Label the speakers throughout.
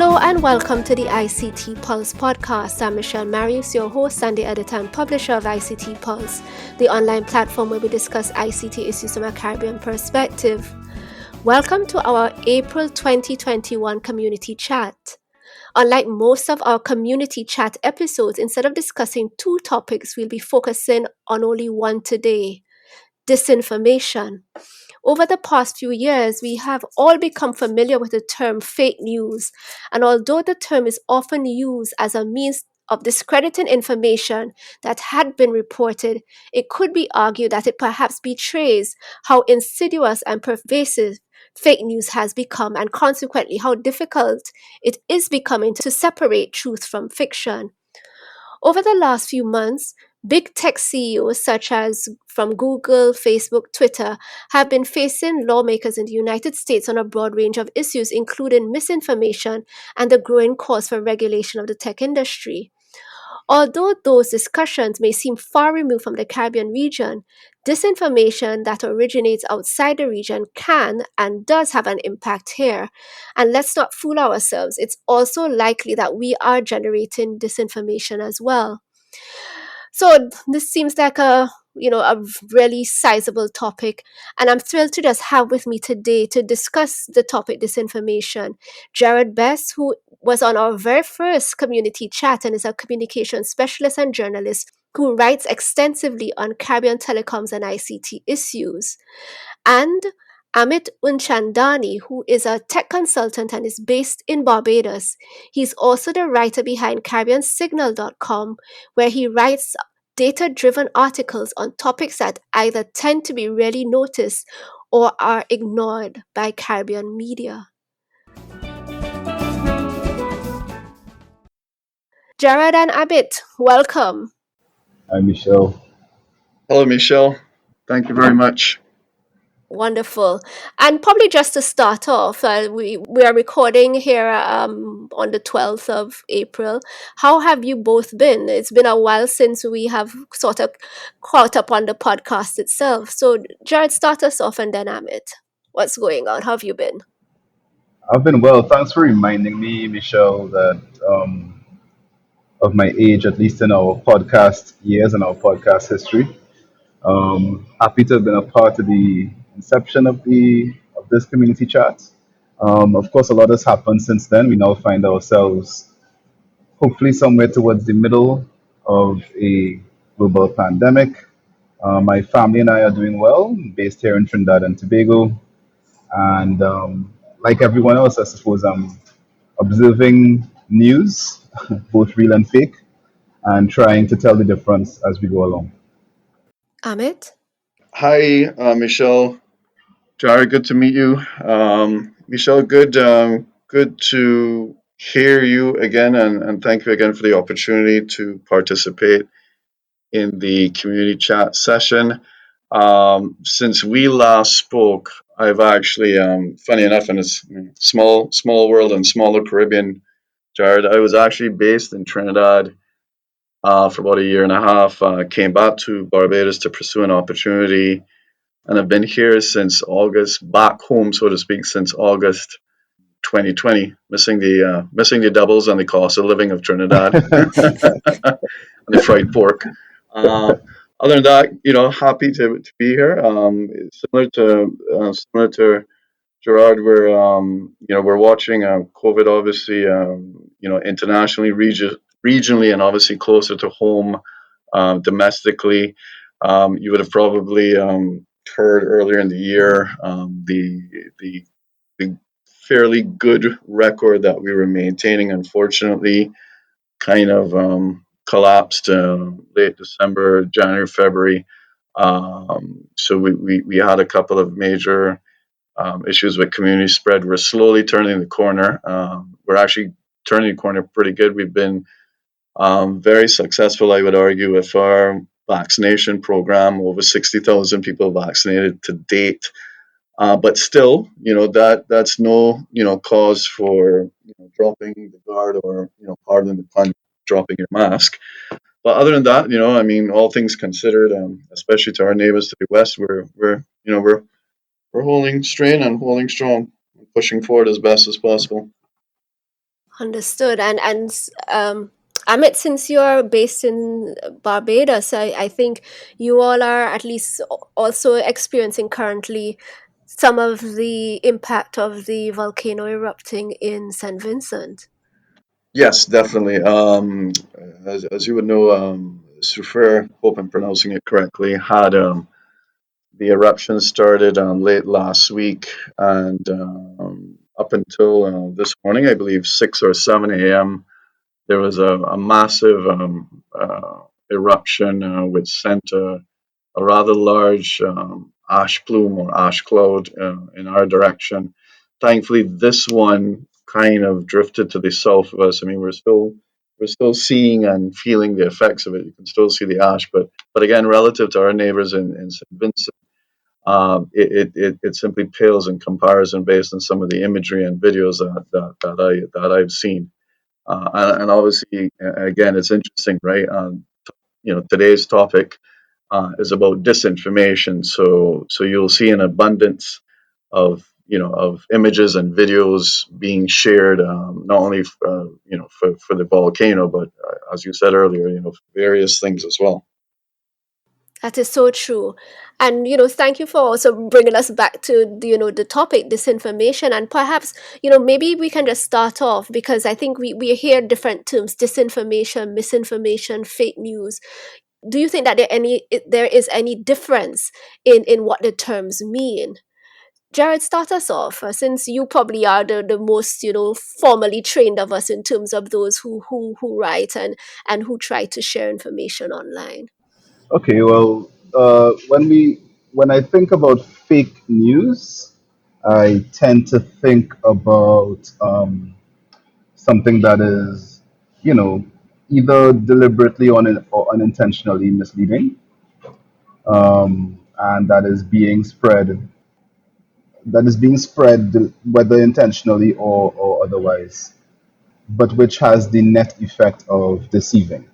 Speaker 1: Hello and welcome to the ICT Pulse podcast. I'm Michelle Marius, your host and the editor and publisher of ICT Pulse, the online platform where we discuss ICT issues from a Caribbean perspective. Welcome to our April 2021 community chat. Unlike most of our community chat episodes, instead of discussing two topics, we'll be focusing on only one today: disinformation. Over the past few years, we have all become familiar with the term fake news, and although the term is often used as a means of discrediting information that had been reported, it could be argued that it perhaps betrays how insidious and pervasive fake news has become, and consequently how difficult it is becoming to separate truth from fiction. Over the last few months, big tech CEOs such as from Google, Facebook, Twitter have been facing lawmakers in the United States on a broad range of issues, including misinformation and the growing calls for regulation of the tech industry. Although those discussions may seem far removed from the Caribbean region, disinformation that originates outside the region can and does have an impact here. And let's not fool ourselves, it's also likely that we are generating disinformation as well. So this seems like a really sizable topic, and I'm thrilled to just have with me today to discuss the topic disinformation Gerard Best, who was on our very first community chat and is a communication specialist and journalist who writes extensively on Caribbean telecoms and ICT issues, and Amit Unchandani, who is a tech consultant and is based in Barbados. He's also the writer behind CaribbeanSignal.com, where he writes data-driven articles on topics that either tend to be rarely noticed or are ignored by Caribbean media. Gerard and Amit, welcome.
Speaker 2: Hi, Michelle.
Speaker 3: Hello, Michelle. Thank you very much.
Speaker 1: Wonderful. And probably just to start off, we are recording here on the 12th of April. How have you both been? It's been a while since we have sort of caught up on the podcast itself. So, Jared, start us off and then Amit. What's going on? How have you been?
Speaker 2: I've been well. Thanks for reminding me, Michelle, that of my age, at least in our podcast years and our podcast history. Happy to have been a part of the inception of this community chat. Of course, a lot has happened since then. We now find ourselves hopefully somewhere towards the middle of a global pandemic. My family and I are doing well, based here in Trinidad and Tobago. And like everyone else, I suppose I'm observing news, both real and fake, and trying to tell the difference as we go along.
Speaker 1: Amit?
Speaker 3: Hi, Michelle. Gerard, good to meet you. Michelle, good to hear you again, and thank you again for the opportunity to participate in the community chat session. Since we last spoke, I've actually, funny enough, in a small world and smaller Caribbean, Gerard, I was actually based in Trinidad for about a year and a half. Came back to Barbados to pursue an opportunity, and I've been here since August, back home, so to speak, since August 2020, missing the doubles and the cost of living of Trinidad and the fried pork. Uh, Other than that, happy to be here. Similar to Gerard, we're watching COVID, obviously, internationally, regionally, and obviously closer to home, domestically. You would have probably heard earlier in the year the the fairly good record that we were maintaining. Unfortunately, kind of collapsed late December, January, February. So we had a couple of major issues with community spread. We're slowly turning the corner. We're actually turning the corner pretty good. We've been very successful, I would argue, with our vaccination program. Over 60,000 people vaccinated to date. But still, that's no cause for dropping the guard or pardon the pun, dropping your mask. But other than that, I mean, all things considered, especially to our neighbors to the west, we're holding strain and holding strong, pushing forward as best as possible.
Speaker 1: Understood. Amit, since you're based in Barbados, I think you all are at least also experiencing currently some of the impact of the volcano erupting in St. Vincent.
Speaker 3: Yes, definitely. As you would know, Sufer, hope I'm pronouncing it correctly, had the eruption started late last week, and up until this morning, I believe 6 or 7 a.m., there was a massive eruption which sent a rather large ash plume or ash cloud in our direction. Thankfully, this one kind of drifted to the south of us. I mean, we're still seeing and feeling the effects of it. You can still see the ash, but again, relative to our neighbors in St. Vincent, it simply pales in comparison based on some of the imagery and videos that I've seen. And obviously, again, it's interesting, right? Today's topic is about disinformation. So you'll see an abundance of images and videos being shared, not only for the volcano, but as you said earlier, various things as well.
Speaker 1: That is so true. And, thank you for also bringing us back to, the topic, disinformation. And perhaps, maybe we can just start off because I think we hear different terms, disinformation, misinformation, fake news. Do you think that there is any difference in what the terms mean? Gerard, start us off, since you probably are the most, formally trained of us in terms of those who write and who try to share information online.
Speaker 2: Okay, well, when I think about fake news, I tend to think about something that is, you know, either deliberately or unintentionally misleading, and that is being spread whether intentionally or otherwise, but which has the net effect of deceiving,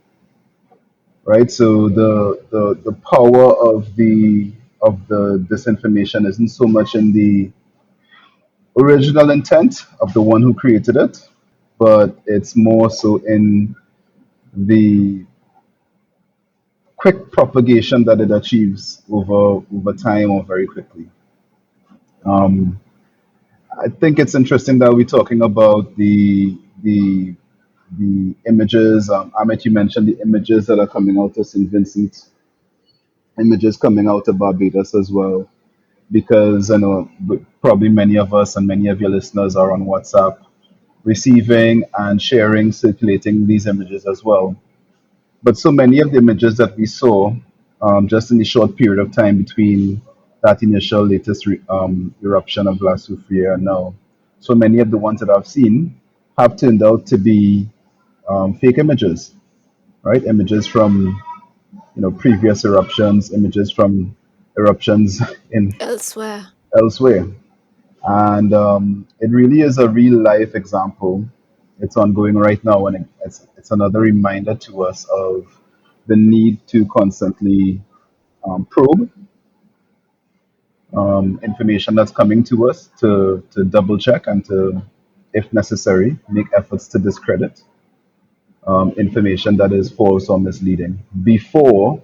Speaker 2: right? So the power of the disinformation isn't so much in the original intent of the one who created it, but it's more so in the quick propagation that it achieves over time or very quickly. Um, I think it's interesting that we're talking about the images. Amit, you mentioned the images that are coming out of St. Vincent, images coming out of Barbados as well, because I know probably many of us and many of your listeners are on WhatsApp receiving and sharing, circulating these images as well. But so many of the images that we saw just in the short period of time between that initial latest eruption of La Soufriere and now, so many of the ones that I've seen have turned out to be fake images, right? Images from previous eruptions, images from eruptions in
Speaker 1: Elsewhere.
Speaker 2: elsewhere, and it really is a real life example. It's ongoing right now, and it's another reminder to us of the need to constantly probe information that's coming to us, to double check and to, if necessary, make efforts to discredit information that is false or misleading before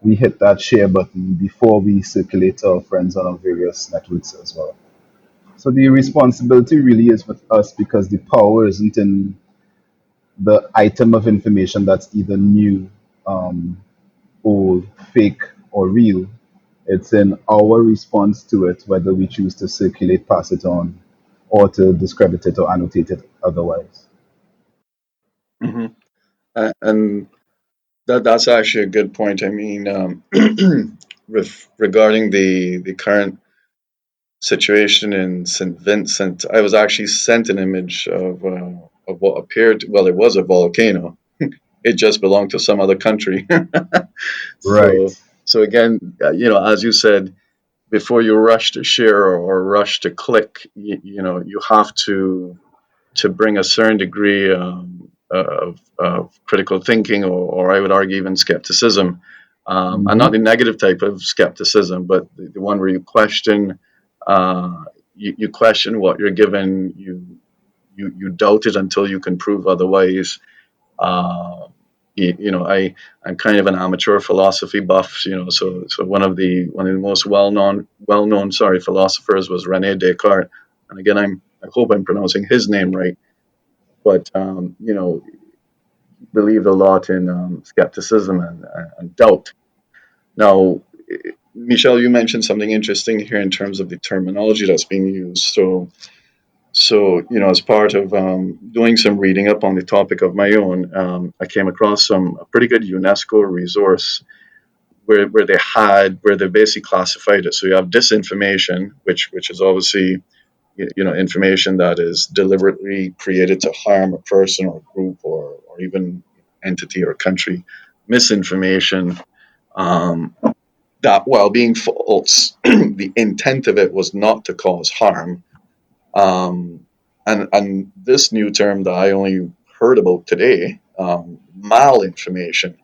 Speaker 2: we hit that share button, before we circulate to our friends on our various networks as well. So the responsibility really is with us because the power isn't in the item of information that's either new, um, old, fake, or real. It's in our response to it, whether we choose to circulate, pass it on, or to discredit it or annotate it otherwise.
Speaker 3: hmm and that's actually a good point. I mean, regarding the current situation in St. Vincent, I was actually sent an image of what appeared, well, it was a volcano. It just belonged to some other country.
Speaker 2: Right.
Speaker 3: So again, as you said, before you rush to share or rush to click, you have to bring a certain degree of critical thinking, or I would argue even skepticism, and not
Speaker 2: Hmm.
Speaker 3: the negative type of skepticism, but the one where you question what you're given. You you doubt it until you can prove otherwise. Uh, I'm kind of an amateur philosophy buff, so one of the most well known philosophers was Rene Descartes. And again, I hope I'm pronouncing his name right, but believed a lot in skepticism and doubt. Now, Michelle, you mentioned something interesting here in terms of the terminology that's being used. So, as part of doing some reading up on the topic of my own, I came across a pretty good UNESCO resource where they basically classified it. So you have disinformation, which is obviously information that is deliberately created to harm a person or group or even entity or country. Misinformation, um, that while being false, the intent of it was not to cause harm. And this new term that I only heard about today, malinformation.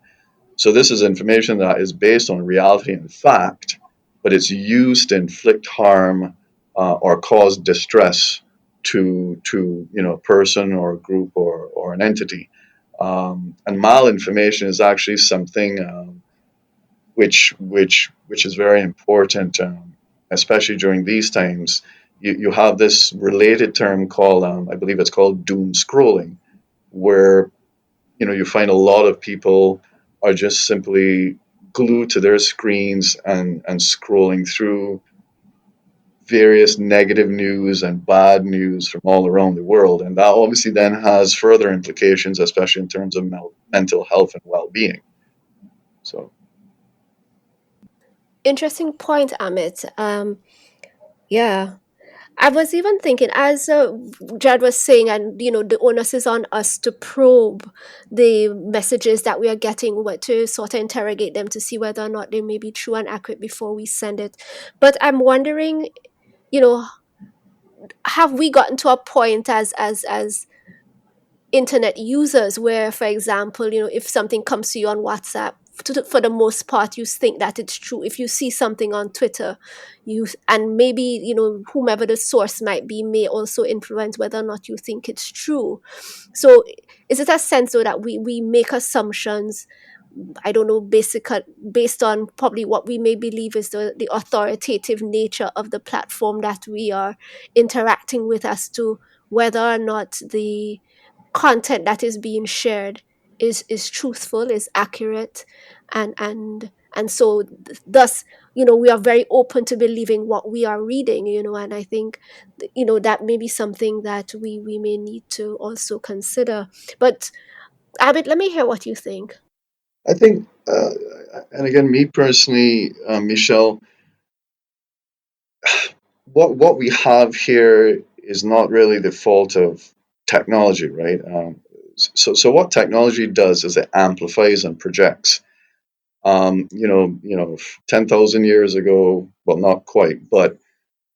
Speaker 3: So this is information that is based on reality and fact, but it's used to inflict harm or cause distress to a person or a group or an entity. And malinformation is actually something which is very important, especially during these times. You have this related term called, I believe it's called doom scrolling, where you find a lot of people are just simply glued to their screens and scrolling through various negative news and bad news from all around the world, and that obviously then has further implications, especially in terms of mental health and well-being. So
Speaker 1: Interesting point, Amit. Yeah. I was even thinking, as Jad was saying, and the onus is on us to probe the messages that we are getting, to sort of interrogate them to see whether or not they may be true and accurate before we send it. But I'm wondering, you know, have we gotten to a point as internet users where, for example, if something comes to you on WhatsApp, for the most part you think that it's true. If you see something on Twitter, and maybe whomever the source might be may also influence whether or not you think it's true. So is it a sense though that we make assumptions, I don't know, based on probably what we may believe is the authoritative nature of the platform that we are interacting with, as to whether or not the content that is being shared is truthful, is accurate, and so thus we are very open to believing what we are reading, and I think that may be something that we may need to also consider. But Abid, let me hear what you think.
Speaker 3: I think, and again, me personally, Michelle, what we have here is not really the fault of technology, right? So what technology does is it amplifies and projects. 10,000 years ago, well, not quite, but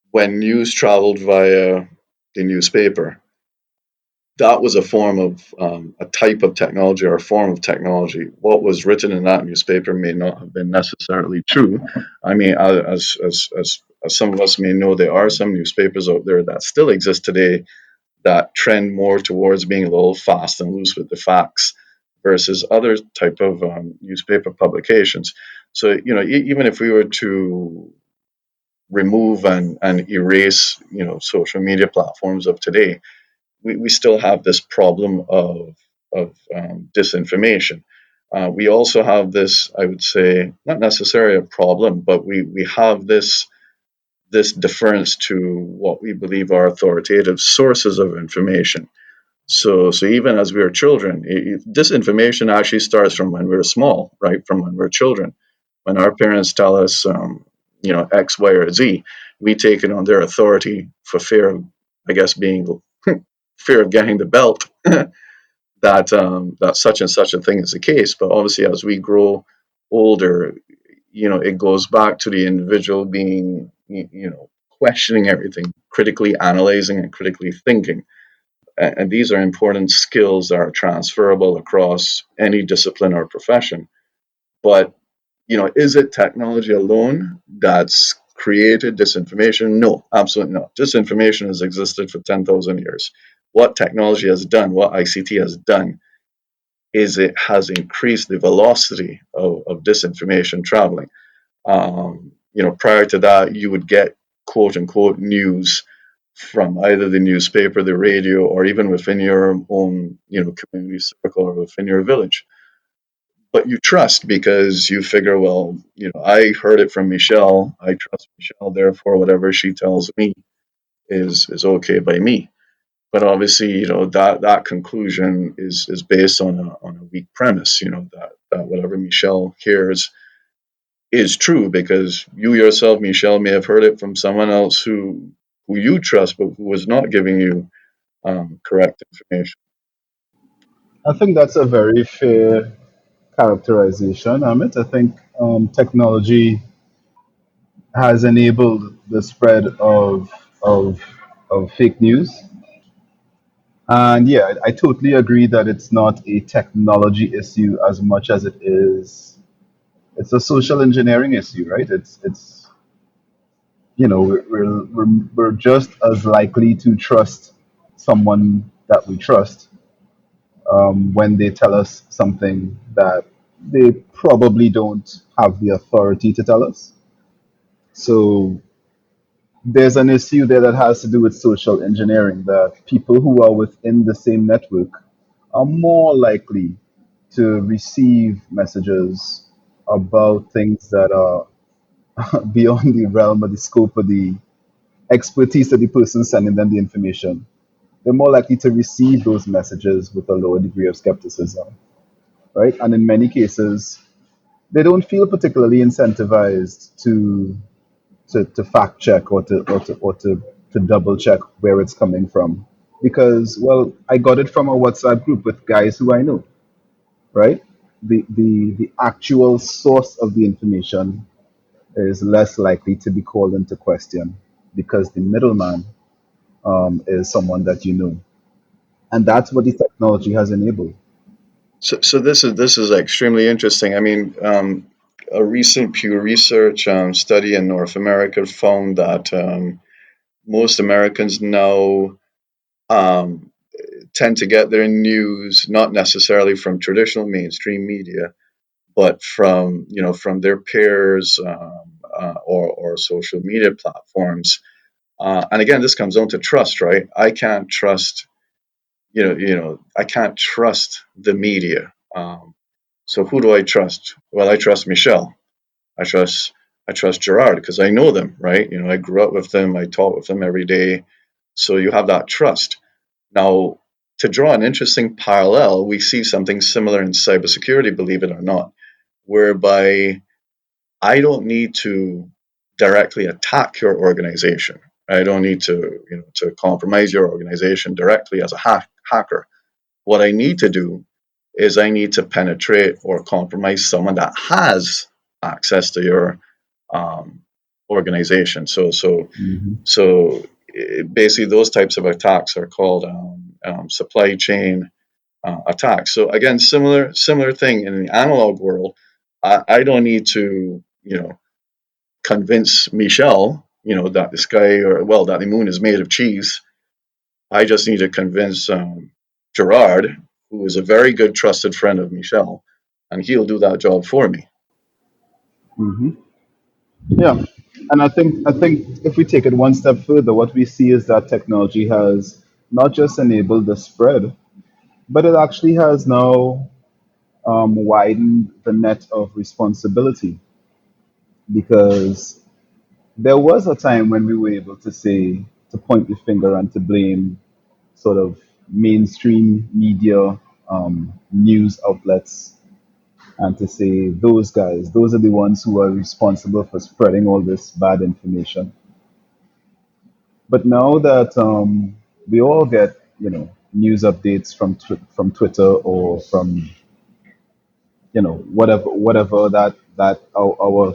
Speaker 3: when news traveled via the newspaper, that was a form of a type of technology or a form of technology. What was written in that newspaper may not have been necessarily true. I mean, as some of us may know, there are some newspapers out there that still exist today that trend more towards being a little fast and loose with the facts versus other type of newspaper publications. So even if we were to remove and erase social media platforms of today, we still have this problem of disinformation. We also have this, I would say, not necessarily a problem, but we have this deference to what we believe are authoritative sources of information. So even as we are children, disinformation actually starts from when we're small, right? From when we're children, when our parents tell us, X, Y, or Z, we take it on their authority for fear of, I guess, being fear of getting the belt that such and such a thing is the case. But obviously, as we grow older, it goes back to the individual being, questioning everything, critically analyzing and critically thinking. And these are important skills that are transferable across any discipline or profession. But is it technology alone that's created disinformation? No, absolutely not. Disinformation has existed for 10,000 years. what technology has done, what ICT has done, is it has increased the velocity of disinformation traveling. Prior to that, you would get quote unquote news from either the newspaper, the radio, or even within your own, community circle or within your village. But you trust because you figure, well, I heard it from Michelle. I trust Michelle, therefore, whatever she tells me is okay by me. But obviously, that conclusion is based on a weak premise. That whatever Michelle hears is true because you yourself, Michelle, may have heard it from someone else who you trust, but who was not giving you correct information.
Speaker 2: I think that's a very fair characterization, Amit. I think technology has enabled the spread of of fake news. And yeah, I totally agree that it's not a technology issue as much as it's a social engineering issue, right? It's we're just as likely to trust someone that we trust when they tell us something that they probably don't have the authority to tell us. So there's an issue there that has to do with social engineering, that people who are within the same network are more likely to receive messages about things that are beyond the realm of the scope of the expertise of the person sending them the information. They're more likely to receive those messages with a lower degree of skepticism, right? And in many cases, they don't feel particularly incentivized to fact check or to double check where it's coming from, because, well, I got it from a WhatsApp group with guys who I know, right? The actual source of the information is less likely to be called into question because the middleman is someone that you know, and that's what the technology has enabled.
Speaker 3: So this is extremely interesting. I mean, a recent Pew Research study in North America found that most Americans now um, tend to get their news not necessarily from traditional mainstream media, but from their peers or social media platforms. And again, this comes down to trust, right? I can't trust the media. So who do I trust? Well, I trust Michelle. I trust I trust Gerard because I know them, right? I grew up with them. I talk with them every day. So you have that trust. Now, to draw an interesting parallel, we see something similar in cybersecurity, believe it or not, whereby I don't need to directly attack your organization. I don't need to compromise your organization directly as a hacker. What I need to do is I need to penetrate or compromise someone that has access to your um, organization.
Speaker 2: Hmm.
Speaker 3: Basically, those types of attacks are called supply chain attacks. So again, similar thing in the analog world. I don't need to convince Michelle that the sky or well that the moon is made of cheese. I just need to convince Gerard, who is a very good trusted friend of Michelle, and he'll do that job for me.
Speaker 2: Hmm. Yeah, and I think if we take it one step further, what we see is that technology has not just enabled the spread, but it actually has now widened the net of responsibility, because there was a time when we were able to say, to point the finger and to blame sort of mainstream media, news outlets, and to say those guys, those are the ones who are responsible for spreading all this bad information. But now that we all get, news updates from Twitter or from, whatever that our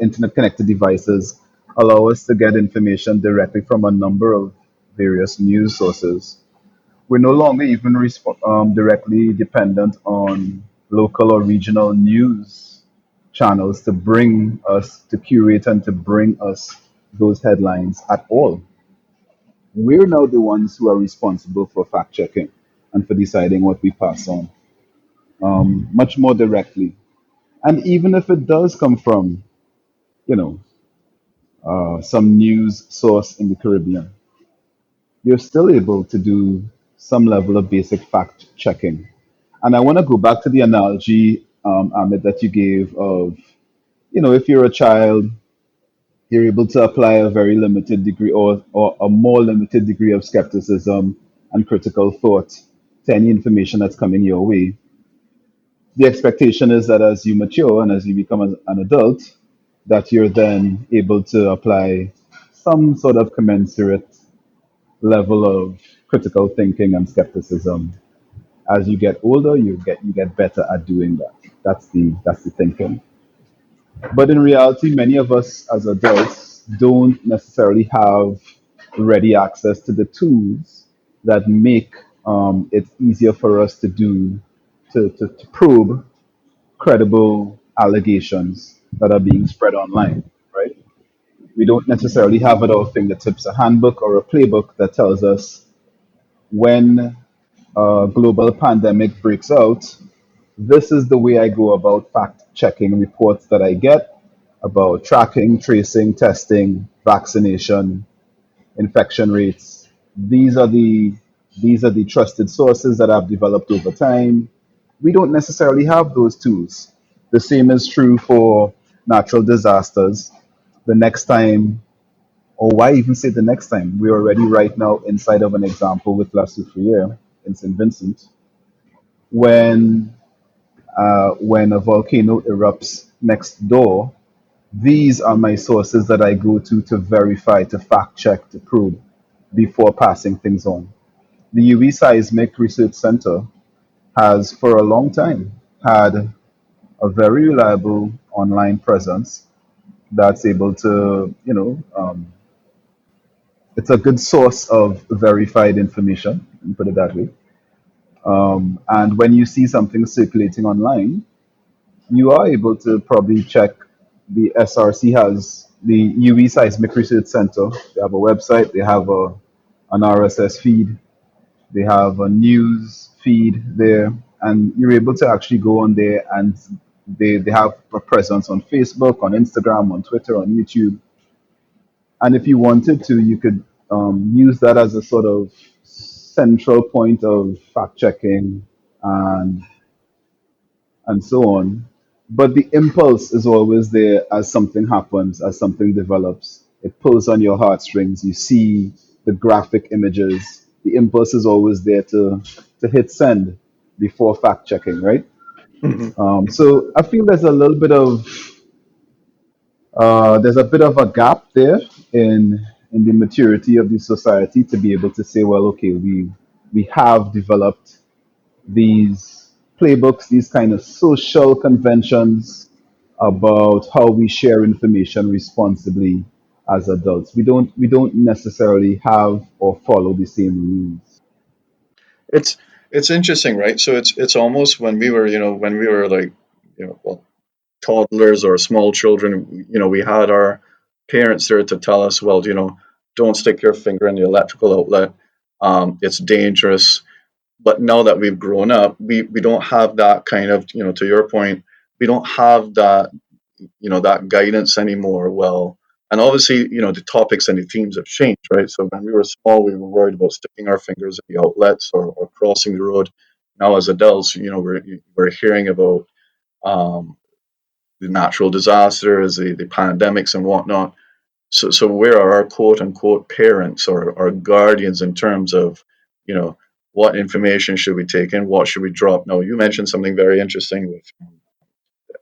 Speaker 2: internet connected devices allow us to get information directly from a number of various news sources. We're no longer even directly dependent on local or regional news channels to bring us, to curate and to bring us those headlines at all. we're now the ones who are responsible for fact checking and for deciding what we pass on, much more directly. And even if it does come from, you know, some news source in the Caribbean, you're still able to do some level of basic fact checking. And I want to go back to the analogy, Amit, that you gave of, if you're a child, you're able to apply a very limited degree or a more limited degree of skepticism and critical thought to any information that's coming your way. The expectation is that as you mature and as you become an adult, that you're then able to apply some sort of commensurate level of critical thinking and skepticism. As you get older, you get better at doing that. That's the thinking. But in reality, many of us as adults don't necessarily have ready access to the tools that make it easier for us to do to probe credible allegations that are being spread online, right? We don't necessarily have at our fingertips a handbook or a playbook that tells us when a global pandemic breaks out, this is the way I go about fact checking reports that I get about tracking, tracing, testing, vaccination, infection rates. These are the these are the trusted sources that I've developed over time. We don't necessarily have those tools. The same is true for natural disasters. The next time, or why even say the next time? We're already right now inside of an example with La Soufriere in St. Vincent, when when a volcano erupts next door. These are my sources that I go to verify, to fact check, to probe before passing things on. The UV Seismic Research Center has, for a long time, had a very reliable online presence that's able to, it's a good source of verified information, let me put it that way. And when you see something circulating online, you are able to probably check. The SRC has the UV Seismic Research Center. They have a website, they have an RSS feed, they have a news feed there, and you're able to actually go on there, and they have a presence on Facebook, on Instagram, on Twitter, on YouTube. And if you wanted to, you could use that as a sort of central point of fact checking and so on. But the impulse is always there as something happens, as something develops. It pulls on your heartstrings. You see the graphic images. The impulse is always there to hit send before fact checking, right?
Speaker 3: Mhm.
Speaker 2: So I feel there's a bit of a gap there in the maturity of the society to be able to say, well, okay, we have developed these playbooks, these kind of social conventions about how we share information responsibly as adults. We don't necessarily have or follow the same rules.
Speaker 3: It's it's interesting, right? So it's almost when we were, when we were like, well, toddlers or small children, we had our parents there to tell us, well, don't stick your finger in the electrical outlet. It's dangerous. But now that we've grown up, we don't have that kind of, to your point, we don't have that guidance anymore. Well, and obviously, the topics and the themes have changed, right? So when we were small, we were worried about sticking our fingers in the outlets or crossing the road. Now, as adults, we're hearing about um, the natural disasters, the pandemics, and whatnot. So where are our quote unquote parents or guardians in terms of, you know, what information should we take in, what should we drop? Now, you mentioned something very interesting with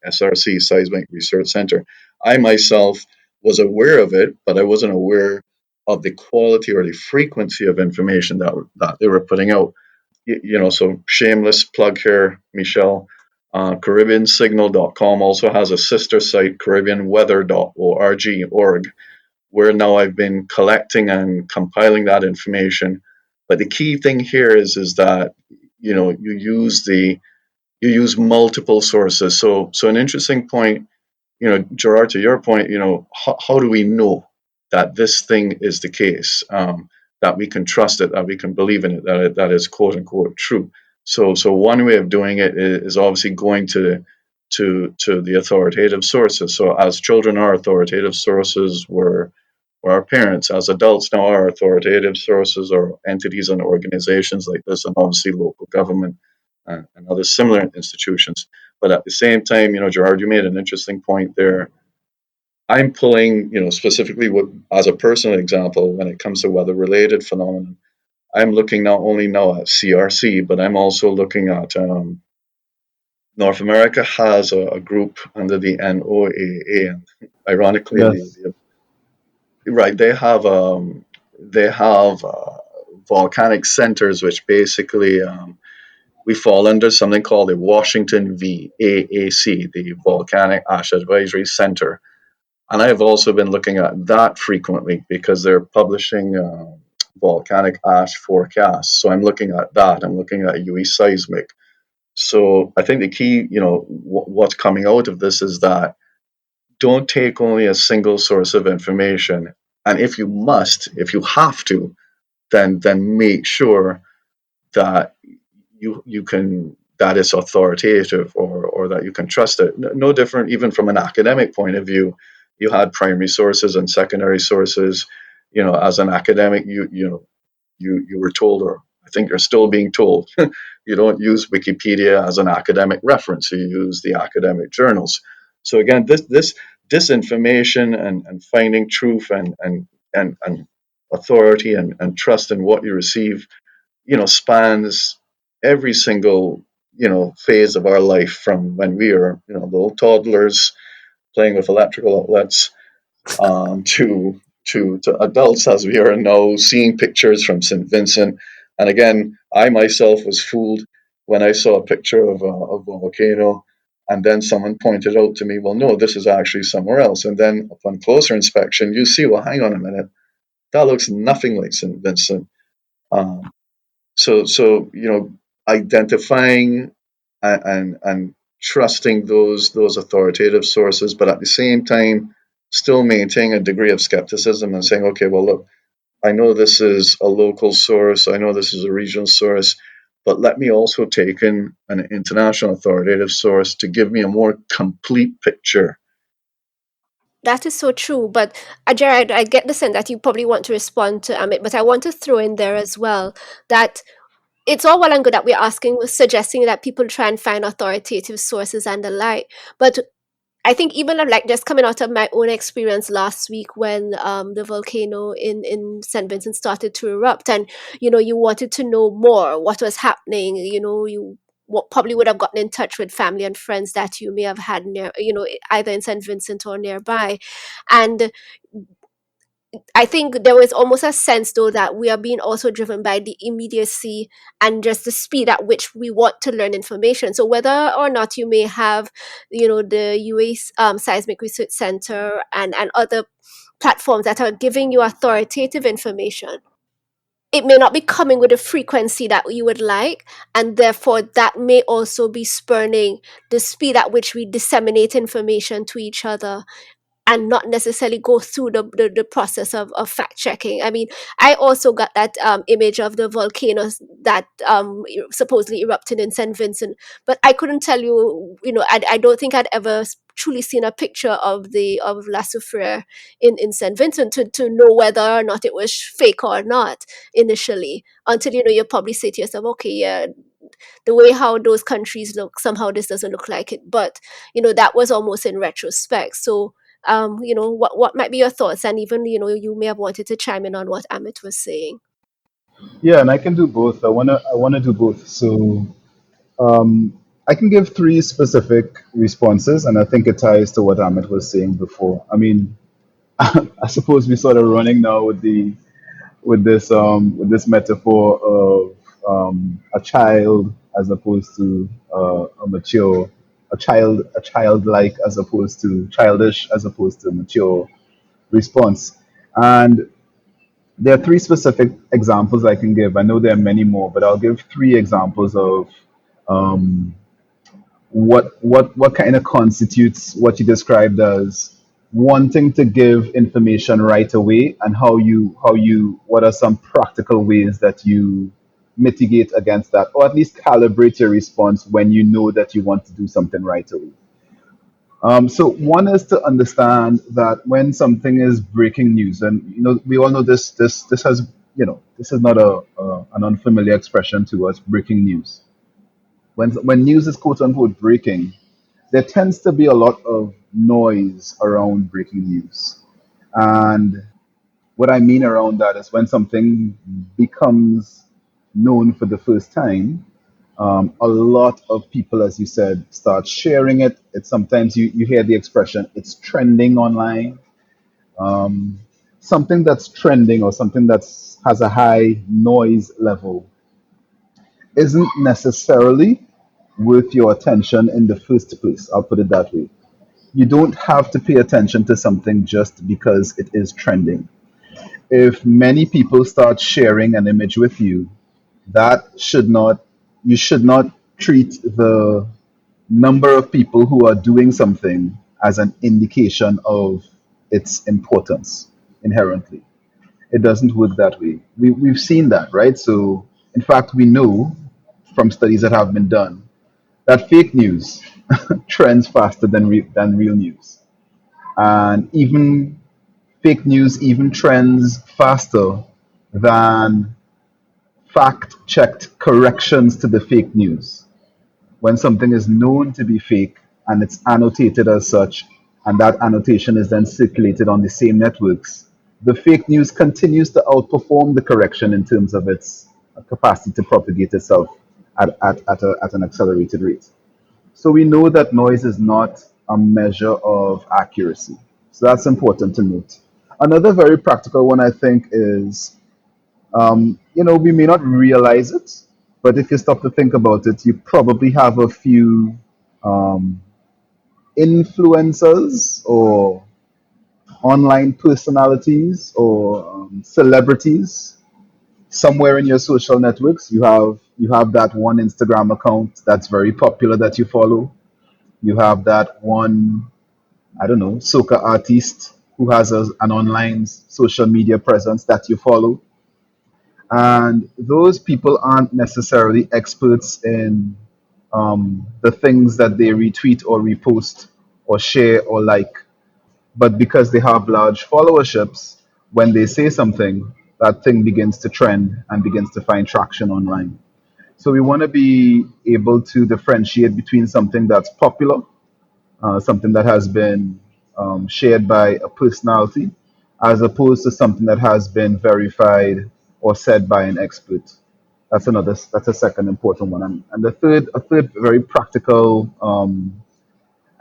Speaker 3: SRC, Seismic Research Center. I myself was aware of it, but I wasn't aware of the quality or the frequency of information that they were putting out. So shameless plug here, Michelle. CaribbeanSignal.com also has a sister site, CaribbeanWeather.org, where now I've been collecting and compiling that information. But the key thing here is that you use multiple sources. So an interesting point, Gerard, to your point, how do we know that this thing is the case? that we can trust it, that we can believe in it, that is quote unquote true. So one way of doing it is obviously going to the authoritative sources. So as children, our authoritative sources were our parents. As adults now, our authoritative sources are entities and organizations like this, and obviously local government and other similar institutions. But at the same time, Gerard, you made an interesting point there. I'm pulling, specifically as a personal example, when it comes to weather-related phenomenon, I'm looking not only now at CRC, but I'm also looking at North America has a group under the NOAA, and ironically,
Speaker 2: Yes.
Speaker 3: right, they have volcanic centers, which basically we fall under something called the Washington VAAC, the Volcanic Ash Advisory Center. And I have also been looking at that frequently because they're publishing volcanic ash forecasts. So I'm looking at that. I'm looking at UE seismic. So I think the key, what's coming out of this is that don't take only a single source of information. And if you have to, then make sure that you can that is authoritative or that you can trust it. No different even from an academic point of view. You had primary sources and secondary sources. As an academic, you were told, or I think you're still being told, you don't use Wikipedia as an academic reference. You use the academic journals. So again, this disinformation and finding truth and authority and trust in what you receive, spans every single phase of our life, from when we are little toddlers playing with electrical outlets, to adults as we are now, seeing pictures from St. Vincent. And again, I myself was fooled when I saw a picture of a volcano, and then someone pointed out to me, well, no, this is actually somewhere else. And then upon closer inspection, you see, well, hang on a minute, that looks nothing like St. Vincent. Um, so identifying and trusting those authoritative sources, but at the same time still maintaining a degree of skepticism and saying, okay, well, look, I know this is a local source, I know this is a regional source, but let me also take in an international authoritative source to give me a more complete picture.
Speaker 1: That is so true. But Gerard, I get the sense that you probably want to respond to Amit, but I want to throw in there as well that it's all well and good that we're asking, suggesting that people try and find authoritative sources and the like. But I think even like just coming out of my own experience last week when the volcano in St. Vincent started to erupt, and you wanted to know more what was happening. You probably would have gotten in touch with family and friends that you may have had near, either in St. Vincent or nearby, and I think there was almost a sense though that we are being also driven by the immediacy and just the speed at which we want to learn information. So whether or not you may have, the UAS Seismic Research Center and other platforms that are giving you authoritative information, it may not be coming with a frequency that you would like, and therefore that may also be spurning the speed at which we disseminate information to each other and not necessarily go through the process of fact checking. I mean, I also got that image of the volcanoes that supposedly erupted in St. Vincent, but I couldn't tell you, I don't think I'd ever truly seen a picture of La Soufrière in St. Vincent to know whether or not it was fake or not initially, until, you probably say to yourself, okay, yeah, the way how those countries look, somehow this doesn't look like it. But, that was almost in retrospect. So, what might be your thoughts? And even, you may have wanted to chime in on what Amit was saying.
Speaker 2: Yeah, and I can do both. I wanna do both. So I can give three specific responses, and I think it ties to what Amit was saying before. I mean, I suppose we're sort of running now with this metaphor of a child as opposed to a mature, a childlike as opposed to childish as opposed to mature response. And there are three specific examples I can give. I know there are many more, but I'll give three examples of um, what kind of constitutes what you described as wanting to give information right away, and how you what are some practical ways that you mitigate against that, or at least calibrate your response when you know that you want to do something right away. So one is to understand that when something is breaking news, and we all know this has this is not an unfamiliar expression to us. Breaking news. When news is quote unquote breaking, there tends to be a lot of noise around breaking news. And what I mean around that is when something becomes known for the first time, a lot of people, as you said, start sharing it. It's sometimes you hear the expression, it's trending online. Um, Something that's trending or something that's has a high noise level isn't necessarily worth your attention in the first place. I'll put it that way. You don't have to pay attention to something just because it is trending. If many people start sharing an image with you, that should not, you should not treat the number of people who are doing something as an indication of its importance inherently. It doesn't work that way. We've seen that, right? So, in fact, we know from studies that have been done that fake news trends faster than real news. And even fake news even trends faster than fact checked corrections to the fake news. When something is known to be fake and it's annotated as such, and that annotation is then circulated on the same networks, the fake news continues to outperform the correction in terms of its capacity to propagate itself at an accelerated rate. So we know that noise is not a measure of accuracy. So that's important to note. Another very practical one, I think, is we may not realize it, but if you stop to think about it, you probably have a few um, influencers or online personalities or celebrities somewhere in your social networks. You have that one Instagram account that's very popular that you follow. You have that one, I don't know, soca artist who has an online social media presence that you follow. And those people aren't necessarily experts in the things that they retweet or repost or share or like. But because they have large followerships, when they say something, that thing begins to trend and begins to find traction online. So we want to be able to differentiate between something that's popular, something that has been shared by a personality, as opposed to something that has been verified or said by an expert. That's a second important one. And a third very practical,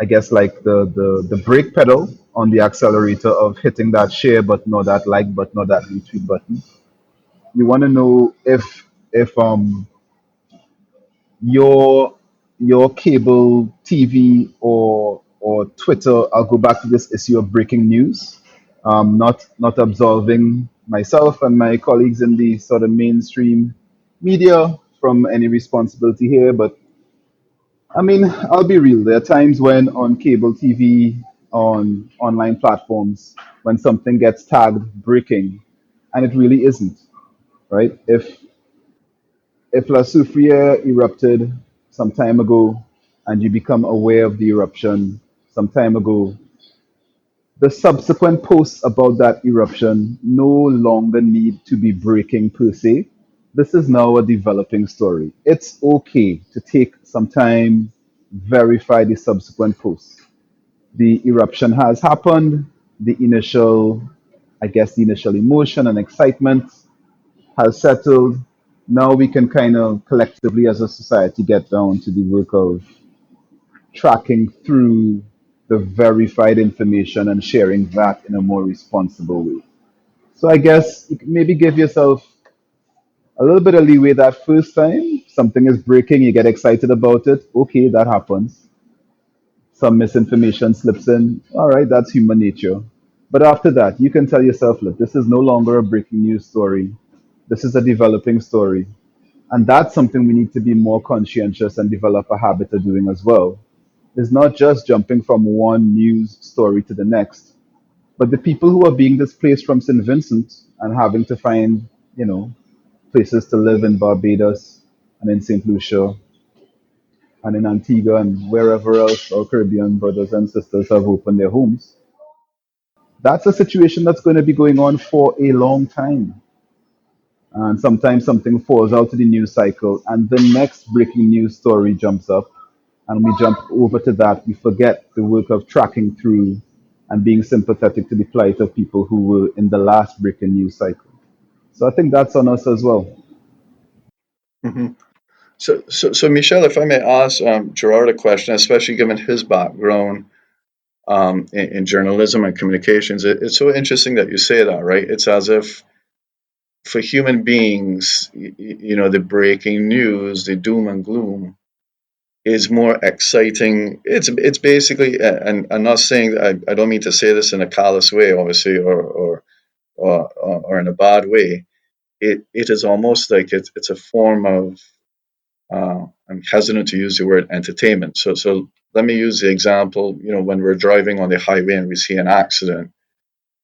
Speaker 2: I guess, like the brake pedal on the accelerator of hitting that share button or that like button or that retweet button. You want to know if your your cable TV or Twitter. I'll go back to this issue of breaking news. Not absolving myself and my colleagues in the sort of mainstream media from any responsibility here, but I mean, I'll be real. There are times when on cable TV, on online platforms, when something gets tagged breaking, and it really isn't, right? If La Soufriere erupted some time ago and you become aware of the eruption some time ago, the subsequent posts about that eruption no longer need to be breaking per se. This is now a developing story. It's okay to take some time, verify the subsequent posts. The eruption has happened, the initial, I guess, the initial emotion and excitement has settled. Now we can kind of collectively as a society get down to the work of tracking through the verified information and sharing that in a more responsible way. So I guess you can maybe give yourself a little bit of leeway that first time. Something is breaking, you get excited about it. Okay, that happens. Some misinformation slips in. All right, that's human nature. But after that, you can tell yourself, look, this is no longer a breaking news story. This is a developing story. And that's something we need to be more conscientious and develop a habit of doing as well. It's not just jumping from one news story to the next, But the people who are being displaced from St. Vincent and having to find, you know, places to live in Barbados and in St. Lucia and in Antigua and wherever else our Caribbean brothers and sisters have opened their homes, that's a situation that's going to be going on for a long time. And sometimes something falls out of the news cycle, and the next breaking news story jumps up, and we jump over to that. We forget the work of tracking through and being sympathetic to the plight of people who were in the last breaking news cycle. So I think that's on us as well.
Speaker 3: Hmm. So, Michelle, if I may ask Gerard a question, especially given his background in journalism and communications, it's so interesting that you say that, right? It's as if for human beings, the breaking news, the doom and gloom, is more exciting. It's basically, and I'm not saying that I don't mean to say this in a callous way, obviously, or in a bad way. It is almost like it's a form of I'm hesitant to use the word entertainment. So let me use the example. When we're driving on the highway and we see an accident,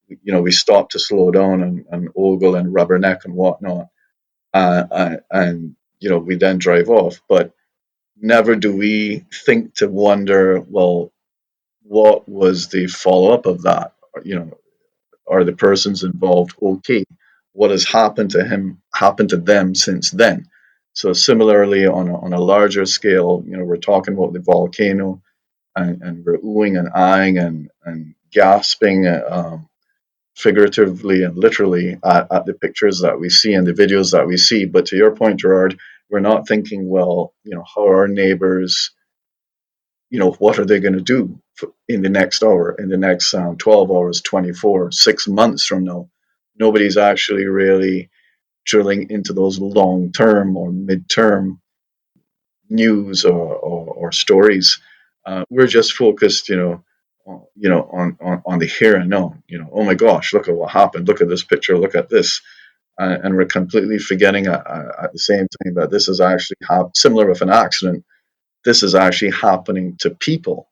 Speaker 3: we stop to slow down and ogle and rubberneck and whatnot, and we then drive off. But never do we think to wonder, well, what was the follow up of that? Are the persons involved okay? What has happened to them since then? So similarly, on a larger scale, we're talking about the volcano, and we're oohing and eyeing and gasping, figuratively and literally at the pictures that we see and the videos that we see. But to your point, Gerard, we're not thinking, well, how are our neighbors, what are they going to do in the next hour, in the next 12 hours, 24, 6 months from now? Nobody's actually really drilling into those long term or mid term news or stories. We're just focused, on the here and now. Oh my gosh, look at what happened. Look at this picture. Look at this. And we're completely forgetting at the same time that this is actually similar with an accident. This is actually happening to people,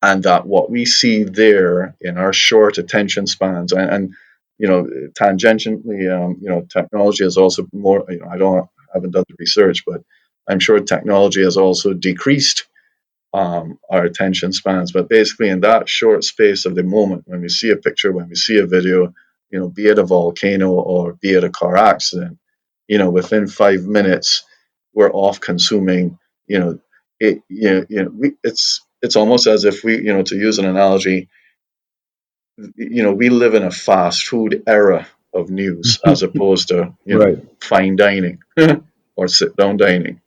Speaker 3: and that what we see there in our short attention spans, and tangentially, technology has also more. I haven't done the research, but I'm sure technology has also decreased our attention spans. But basically, in that short space of the moment, when we see a picture, when we see a video, be it a volcano or be it a car accident, within 5 minutes, we're off consuming. It's almost as if we, to use an analogy, we live in a fast food era of news as opposed to
Speaker 2: Right.
Speaker 3: fine dining or sit down dining.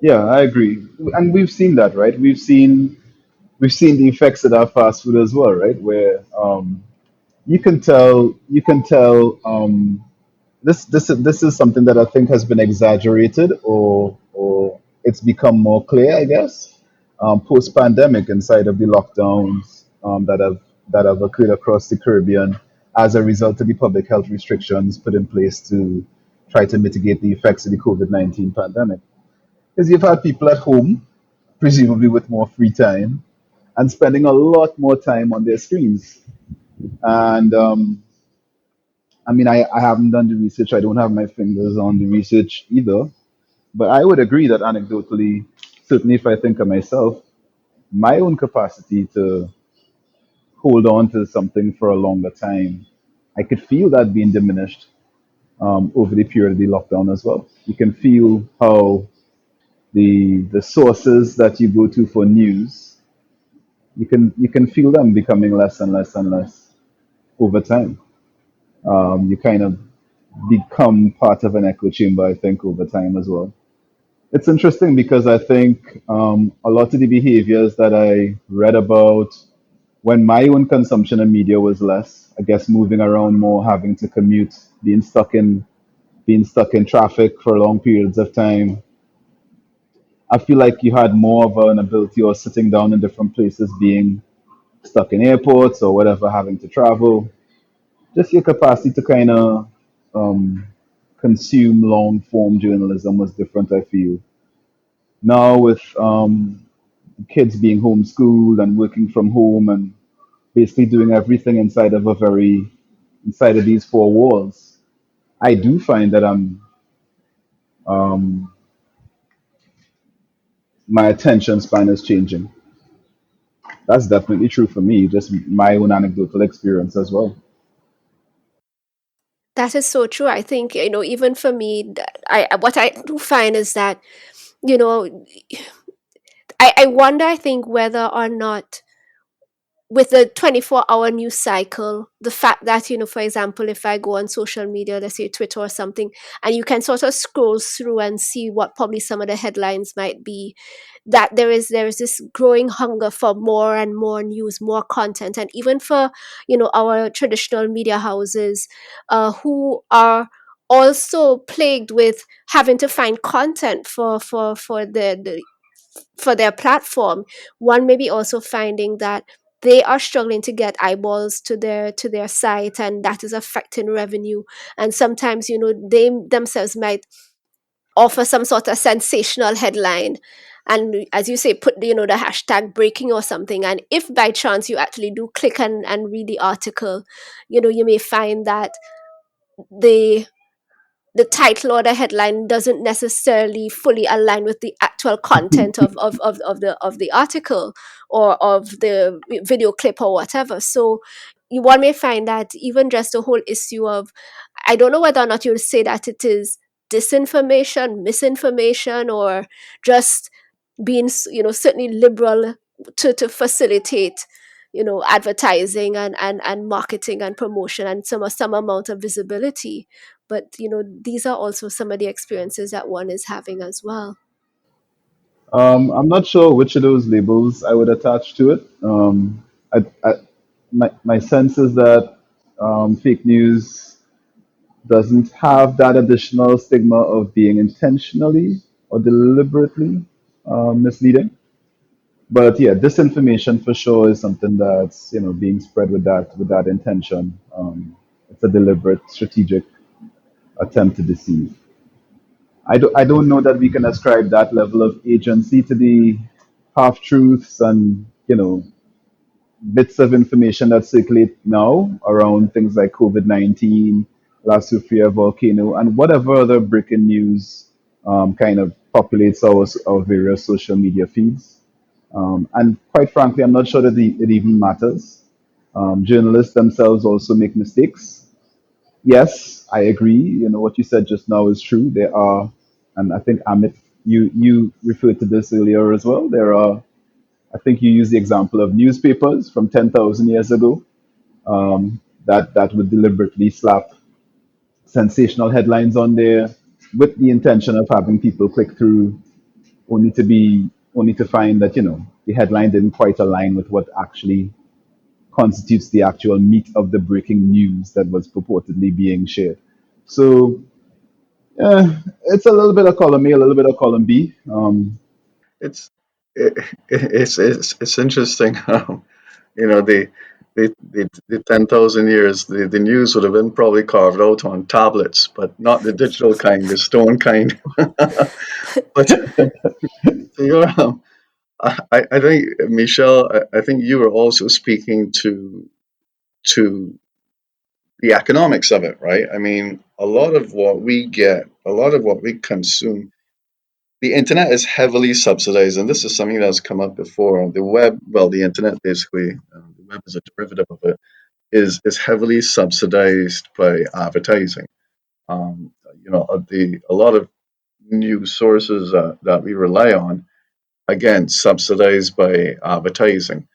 Speaker 2: Yeah, I agree. And we've seen that, right? We've seen the effects of that fast food as well, right? Where you can tell this is something that I think has been exaggerated, or it's become more clear, I guess, post pandemic inside of the lockdowns that have occurred across the Caribbean as a result of the public health restrictions put in place to try to mitigate the effects of the COVID-19 pandemic. Because you've had people at home, presumably with more free time, and spending a lot more time on their screens. And I mean, I haven't done the research. I don't have my fingers on the research either. But I would agree that anecdotally, certainly if I think of myself, my own capacity to hold on to something for a longer time, I could feel that being diminished over the period of the lockdown as well. You can feel how the sources that you go to for news, you can feel them becoming less and less and less over time. You kind of become part of an echo chamber, I think, over time as well. It's interesting because I think a lot of the behaviors that I read about when my own consumption of media was less, I guess moving around more, having to commute, being stuck in traffic for long periods of time, I feel like you had more of an ability, or sitting down in different places, being stuck in airports or whatever, having to travel. Just your capacity to kind of um, consume long form journalism was different, I feel. Now, with kids being homeschooled and working from home and basically doing everything inside of these four walls, I do find that um, my attention span is changing. That's definitely true for me, just my own anecdotal experience as well.
Speaker 1: That is so true. I think, even for me, what I do find is that, you know, I wonder, I think, whether or not with the 24-hour news cycle, the fact that, for example, if I go on social media, let's say Twitter or something, and you can sort of scroll through and see what probably some of the headlines might be, that there is this growing hunger for more and more news, more content. And even for, our traditional media houses, who are also plagued with having to find content for their platform, one may be also finding that they are struggling to get eyeballs to their site, and that is affecting revenue. And sometimes, they themselves might offer some sort of sensational headline, and as you say, put the hashtag breaking or something, and if by chance you actually do click and read the article, you may find that the the title or the headline doesn't necessarily fully align with the actual content of the article or of the video clip or whatever. So one may find that even just the whole issue of, I don't know whether or not you would say that it is disinformation, misinformation, or just being, certainly liberal to facilitate, advertising and marketing and promotion and some amount of visibility. But these are also some of the experiences that one is having as well.
Speaker 2: I'm not sure which of those labels I would attach to it. My sense is that fake news doesn't have that additional stigma of being intentionally or deliberately misleading. But yeah, disinformation for sure is something that's being spread with that intention. It's a deliberate, strategic attempt to deceive. I don't know that we can ascribe that level of agency to the half truths and bits of information that circulate now around things like COVID-19, La Sofia volcano, and whatever other breaking news kind of populates our various social media feeds. And quite frankly, I'm not sure that it even matters. Journalists themselves also make mistakes. Yes, I agree. What you said just now is true. There are, and I think Amit, you referred to this earlier as well. There are, I think you used the example of newspapers from 10,000 years ago that would deliberately slap sensational headlines on there with the intention of having people click through, only to find that the headline didn't quite align with what actually constitutes the actual meat of the breaking news that was purportedly being shared. So it's a little bit of column A, a little bit of column B.
Speaker 3: It's it, it's interesting. The 10,000 years, the news would have been probably carved out on tablets, but not the digital kind, the stone kind. But you're, I think, Michelle, I think you were also speaking to the economics of it, right? I mean, a lot of what we get, a lot of what we consume, the internet is heavily subsidized, and this is something that's come up before. The web, well, the internet basically, the web is a derivative of it, is heavily subsidized by advertising. A lot of news sources that we rely on, again, subsidized by advertising.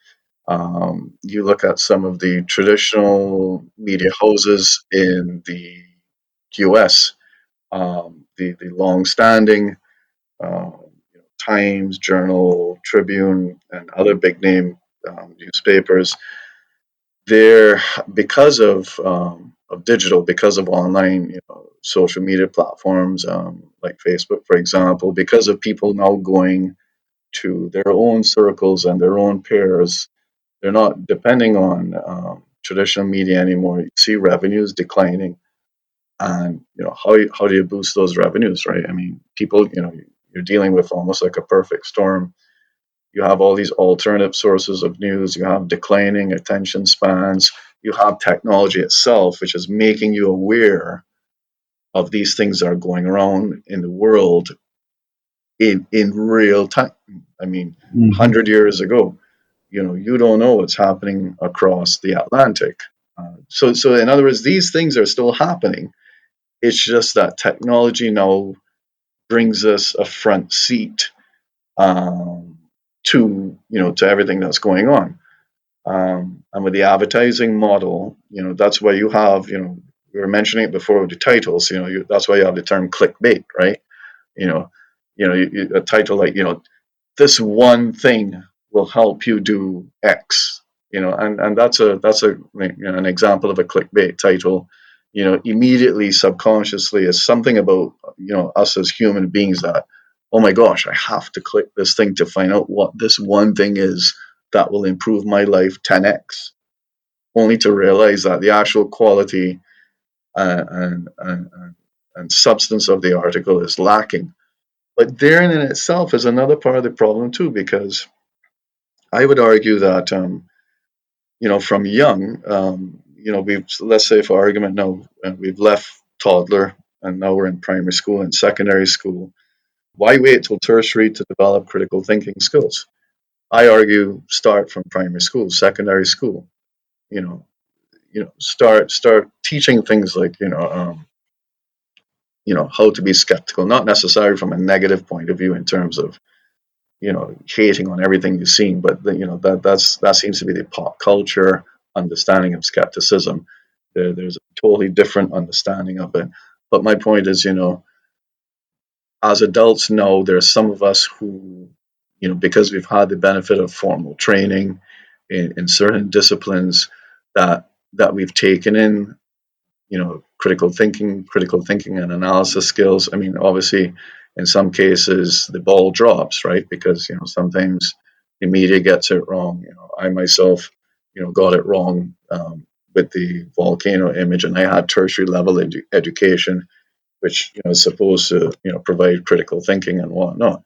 Speaker 3: You look at some of the traditional media houses in the US, the long-standing uh, Times, Journal, Tribune, and other big name newspapers. They're because of digital, because of online, social media platforms like Facebook, for example, because of people now going to their own circles and their own peers. They're not depending on traditional media anymore. You see revenues declining, and how do you boost those revenues, right? I mean, people, you're dealing with almost like a perfect storm. You have all these alternative sources of news. You have declining attention spans. You have technology itself, which is making you aware of these things that are going around in the world in real time. I mean,
Speaker 2: Hmm.
Speaker 3: 100 years ago, you don't know what's happening across the Atlantic. So in other words, these things are still happening. It's just that technology now brings us a front seat um, to everything that's going on. And with the advertising model, that's why you have, we were mentioning it before with the titles. That's why you have the term clickbait, right? You know, a title like, this one thing will help you do X. And that's an example of a clickbait title. Immediately subconsciously is something about us as human beings that, oh my gosh, I have to click this thing to find out what this one thing is that will improve my life 10x, only to realize that the actual quality and substance of the article is lacking. But therein in itself is another part of the problem too, because I would argue that from young, we've, let's say for argument now, we've left toddler and now we're in primary school and secondary school. Why wait till tertiary to develop critical thinking skills? I argue start from primary school, secondary school. You know, start teaching things like how to be skeptical, not necessarily from a negative point of view in terms of hating on everything you've seen, but that seems to be the pop culture understanding of skepticism. There's a totally different understanding of it. But my point is, as adults now, there are some of us who, because we've had the benefit of formal training in certain disciplines that we've taken in, critical thinking and analysis skills. I mean, obviously, in some cases, the ball drops, right? Because sometimes the media gets it wrong. I myself, got it wrong with the volcano image, and I had tertiary level education, which is supposed to provide critical thinking and whatnot.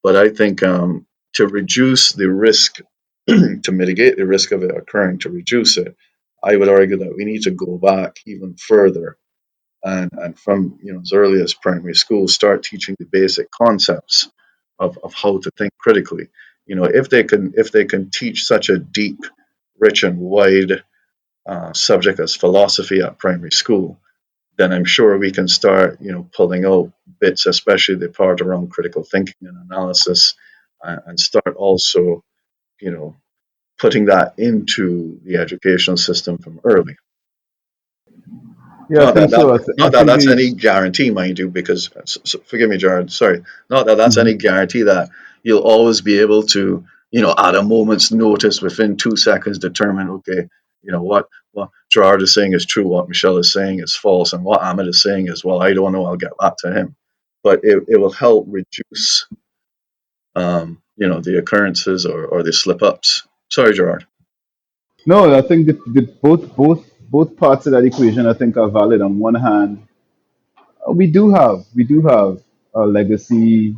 Speaker 3: But I think to reduce the risk, to mitigate the risk of it occurring, to reduce it, I would argue that we need to go back even further and from as early as primary school start teaching the basic concepts of how to think critically. If they can teach such a deep, rich and wide subject as philosophy at primary school, then I'm sure we can start pulling out bits, especially the part around critical thinking and analysis, and start also you know putting that into the educational system from early.
Speaker 2: Yeah, I
Speaker 3: Not
Speaker 2: think
Speaker 3: that that
Speaker 2: so. I
Speaker 3: not that
Speaker 2: think
Speaker 3: that's
Speaker 2: the
Speaker 3: any guarantee, mind you, because forgive me, Gerard. Sorry, not that that's any
Speaker 2: Mhm.
Speaker 3: guarantee that you'll always be able to, at a moment's notice, within 2 seconds, determine, okay, what Gerard is saying is true, what Michelle is saying is false, and what Amit is saying is, well, I don't know, I'll get back to him. But it will help reduce, the occurrences or the slip ups. Sorry, Gerard.
Speaker 2: No, I think both parts of that equation I think are valid. On one hand, we do have a legacy,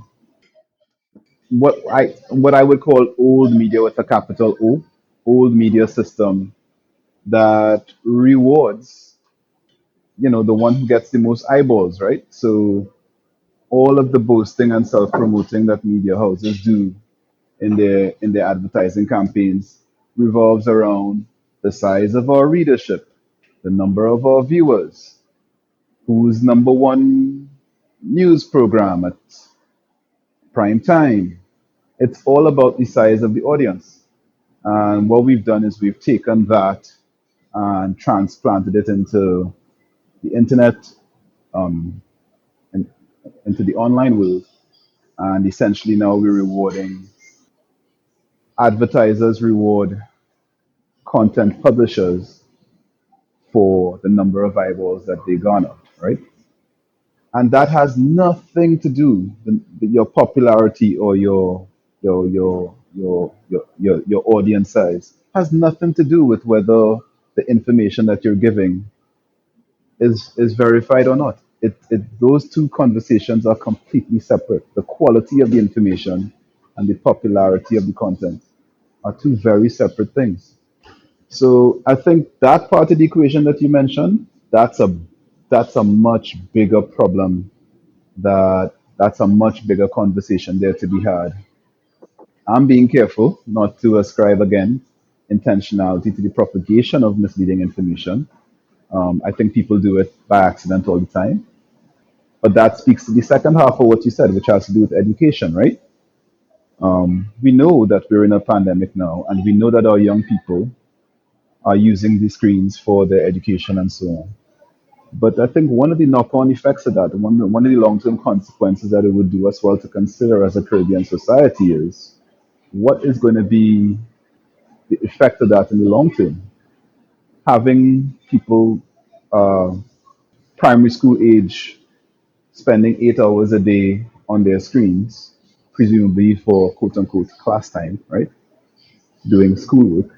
Speaker 2: what I would call old media with a capital O, old media system that rewards, the one who gets the most eyeballs, right? So all of the boasting and self-promoting that media houses do in their advertising campaigns revolves around the size of our readership, the number of our viewers, who's number one news program at prime time. It's all about the size of the audience. And what we've done is we've taken that and transplanted it into the internet, um, and into the online world. And essentially now we're rewarding, advertisers reward content publishers for the number of eyeballs that they garner, right? And that has nothing to do with your popularity or your audience size. Has nothing to do with whether the information that you're giving is verified or not. Those two conversations are completely separate. The quality of the information and the popularity of the content are two very separate things. So I think that part of the equation that you mentioned, that's a much bigger problem. That's a much bigger conversation there to be had. I'm being careful not to ascribe again intentionality to the propagation of misleading information. I think people do it by accident all the time. But that speaks to the second half of what you said, which has to do with education, right? We know that we're in a pandemic now, and we know that our young people are using the screens for their education and so on. But I think one of the knock-on effects of that, one of the long-term consequences that it would do us well to consider as a Caribbean society is what is going to be the effect of that in the long term. Having people uh, primary school age spending 8 hours a day on their screens, presumably for quote unquote class time, right? Doing schoolwork,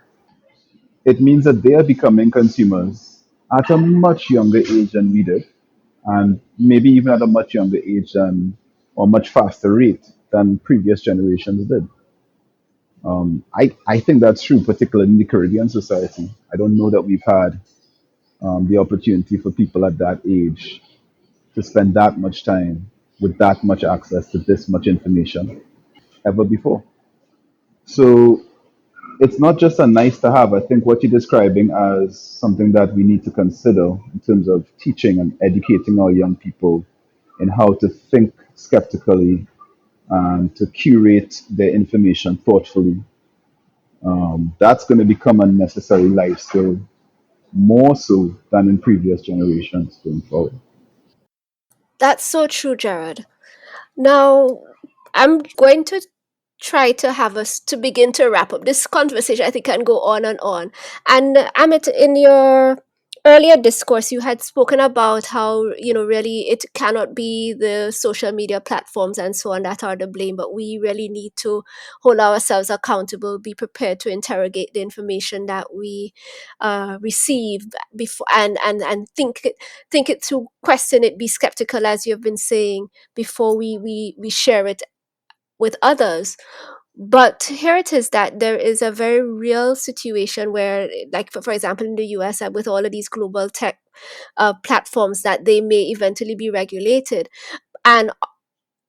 Speaker 2: it means that they are becoming consumers at a much younger age than we did, and maybe even at a much younger age than, or much faster rate than previous generations did. I think that's true, particularly in the Caribbean society. I don't know that we've had the opportunity for people at that age to spend that much time with that much access to this much information ever before. So it's not just a nice to have. I think what you're describing as something that we need to consider in terms of teaching and educating our young people in how to think skeptically and to curate their information thoughtfully. That's going to become a necessary life skill more so than in previous generations going forward.
Speaker 1: That's so true, Gerard. Now, I'm going to try to have us to begin to wrap up this conversation. I think can go on and on. And Amit, in your earlier discourse, you had spoken about how, really it cannot be the social media platforms and so on that are to blame, but we really need to hold ourselves accountable, be prepared to interrogate the information that we receive before, and think it through, question it, be skeptical, as you've been saying, before we share it with others. But here it is that there is a very real situation where, like for example, in the US, with all of these global tech platforms, that they may eventually be regulated. And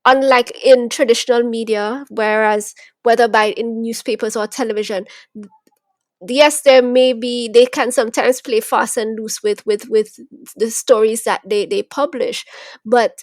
Speaker 1: unlike in traditional media, whereas whether by in newspapers or television, yes, there may be, they can sometimes play fast and loose with the stories that they publish, but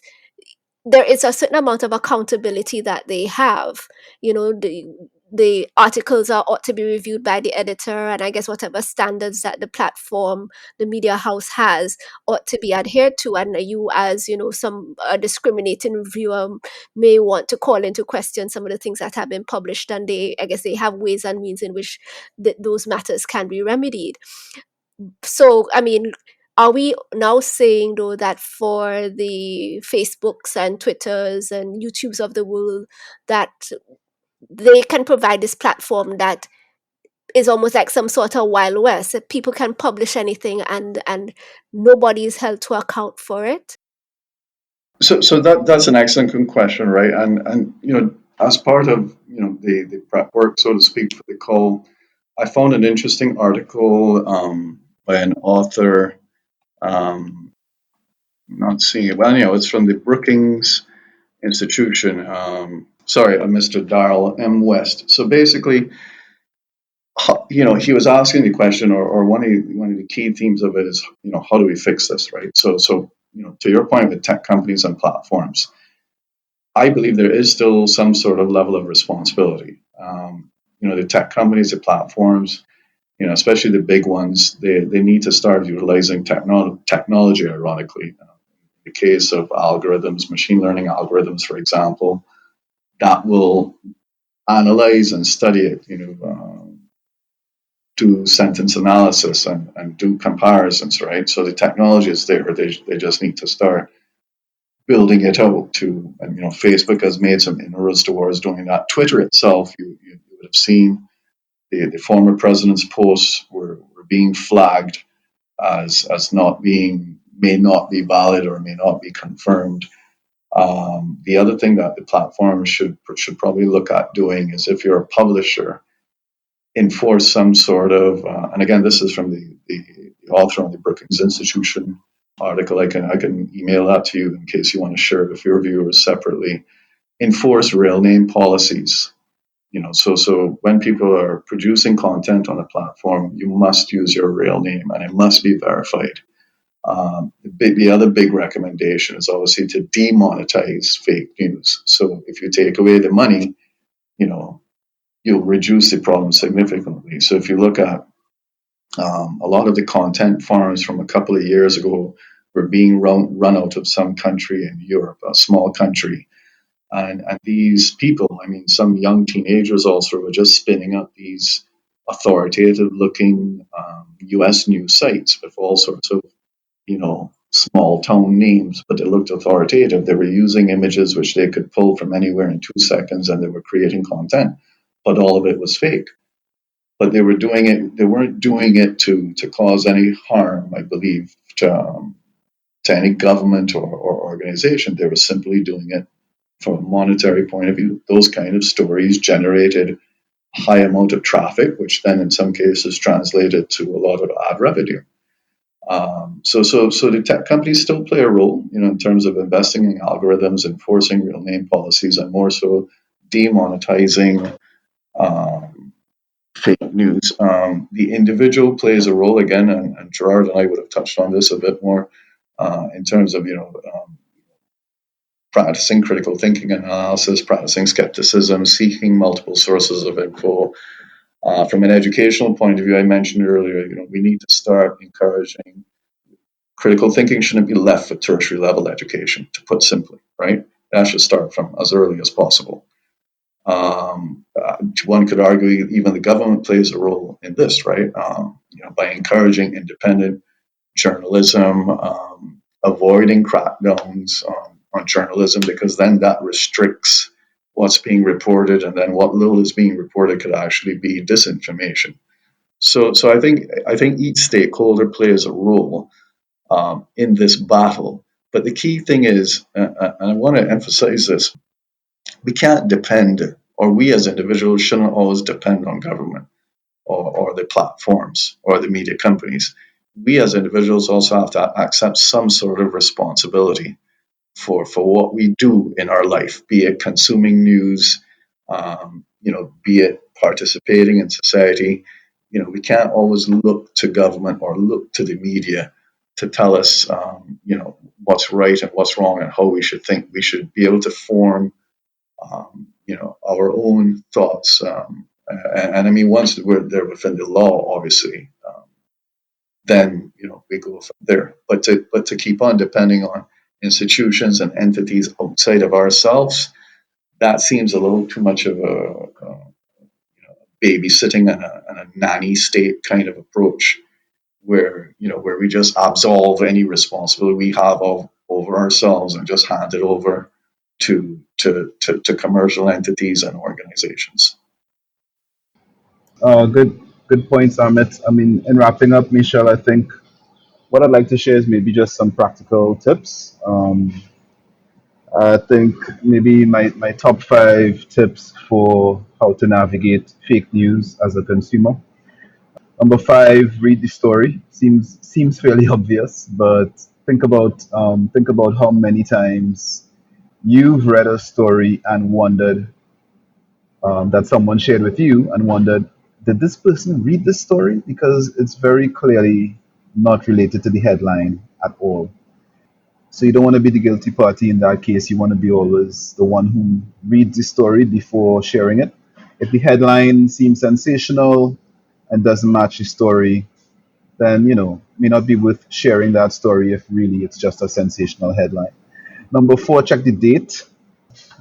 Speaker 1: there is a certain amount of accountability that they have. The articles are ought to be reviewed by the editor, and I guess whatever standards that the platform, the media house has, ought to be adhered to. And you, as some discriminating reviewer, may want to call into question some of the things that have been published, and I guess they have ways and means in which those matters can be remedied. So, I mean, are we now saying, though, that for the Facebooks and Twitters and YouTubes of the world, that they can provide this platform that is almost like some sort of Wild West, that people can publish anything and nobody is held to account for it?
Speaker 3: So that's an excellent question, right? And as part of the prep work, so to speak, for the call, I found an interesting article by an author. Not seeing it. Well, it's from the Brookings Institution. Sorry, Mr. Darrell M. West. So basically, he was asking the question, or one of the key themes of it is, how do we fix this, right? So to your point with tech companies and platforms, I believe there is still some sort of level of responsibility. The tech companies, the platforms, especially the big ones, they need to start utilizing technology, ironically. The case of algorithms, machine learning algorithms, for example, that will analyze and study it, do sentence analysis and do comparisons, right? So the technology is there. They just need to start building it out to, and Facebook has made some inroads towards doing that. Twitter itself, you would have seen the former president's posts were being flagged as not being, may not be valid or may not be confirmed. The other thing that the platform should probably look at doing is, if you're a publisher, enforce some sort of, and again, this is from the author on the Brookings Institution article. I can email that to you in case you want to share it with your viewers separately. Enforce real name policies. So when people are producing content on a platform, you must use your real name and it must be verified. The other big recommendation is obviously to demonetize fake news. So if you take away the money, you know, you'll reduce the problem significantly. So if you look at a lot of the content farms from a couple of years ago were being run out of some country in Europe, a small country. And these people, I mean, some young teenagers also were just spinning up these authoritative looking US news sites with all sorts of, small town names, but they looked authoritative. They were using images which they could pull from anywhere in 2 seconds, and they were creating content, but all of it was fake. But they weren't doing it to cause any harm, I believe, to any government or organization. They were simply doing it from a monetary point of view. Those kind of stories generated a high amount of traffic, which then in some cases translated to a lot of ad revenue. So the tech companies still play a role, in terms of investing in algorithms, enforcing real name policies, and more so demonetizing fake news. The individual plays a role again, and Gerard and I would have touched on this a bit more in terms of practicing critical thinking and analysis, practicing skepticism, seeking multiple sources of info. From an educational point of view, I mentioned earlier, we need to start encouraging critical thinking. Shouldn't be left for tertiary level education, to put simply, right? That should start from as early as possible. One could argue even the government plays a role in this, right? By encouraging independent journalism, avoiding crackdowns on journalism, because then that restricts what's being reported, and then what little is being reported could actually be disinformation. So I think each stakeholder plays a role in this battle. But the key thing is, and I want to emphasize this, we can't depend, or we as individuals shouldn't always depend on government or the platforms or the media companies. We as individuals also have to accept some sort of responsibility for what we do in our life, be it consuming news, be it participating in society. We can't always look to government or look to the media to tell us, what's right and what's wrong and how we should think. We should be able to form, our own thoughts. And I mean, once they're within the law, obviously, then we go from there. But to keep on depending on institutions and entities outside of ourselves, that seems a little too much of a babysitting and a nanny state kind of approach, where we just absolve any responsibility we have over ourselves and just hand it over to commercial entities and organizations.
Speaker 2: Good points, Amit. I mean, in wrapping up, Michelle, I think what I'd like to share is maybe just some practical tips. I think maybe my top 5 tips for how to navigate fake news as a consumer. Number 5, read the story. Seems fairly obvious, but think about how many times you've read a story and wondered, that someone shared with you and wondered, did this person read this story? Because it's very clearly not related to the headline at all. So you don't want to be the guilty party in that case. You want to be always the one who reads the story before sharing it. If the headline seems sensational and doesn't match the story, then may not be worth sharing that story if really it's just a sensational headline. Number 4, check the date.